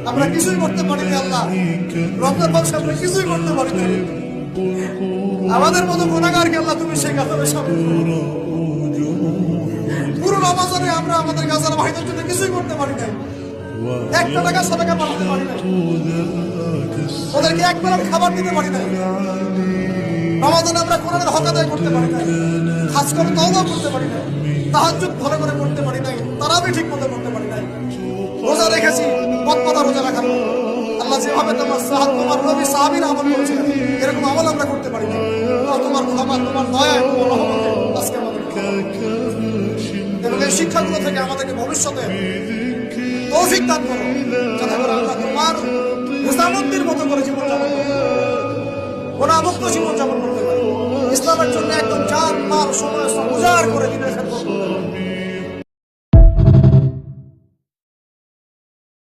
আমরা কিছুই করতে পারিনি আল্লাহ, রমজান মাসে আমরা কিছুই করতে পারিনি। আমাদের মতো গুনাহগারকে আল্লাহ তুমি সেই কাতারে শামিল করো। পুরো রমজানে আমরা আমাদের গাজার ভাইদের জন্য কিছুই করতে পারি নাই, একটা টাকা সাদাকা পাঠাতে পারি নাই, ওদেরকে একবার খাবার দিতে পারি নাই। রমজানে আমরা কোরআনের হক আদায় করতে পারি নাই, খাস করে তওবা করতে পারি নাই, তাহাজ্জুদ ভালো করে করতে পারি নাই, তারাবি ঠিক মতো করতে পারি নাই। রোজা রেখেছি, পথপথা রোজা রাখার মতো। আল্লাহ যেভাবে তোমার সাহায্য, তোমার নবী সাহাবীরা আমল করেছিলেন, এরকম আমল আমরা করতে পারি না। তোমার ক্ষমা, তোমার দয়া, তোমার রহমতে আজকে আমাদের এবং এই শিক্ষাগুলো থেকে আমাদেরকে ভবিষ্যতে তৌফিক দান করো, যাতে করে আমরা তোমার নিজামুদ্দিনের মতো করে জীবনযাপন করতে পারি, গুনাহমুক্ত জীবনযাপন করতে পারি, ইসলামের জন্য একদম জান মাল সময় উজাড় করে দিতে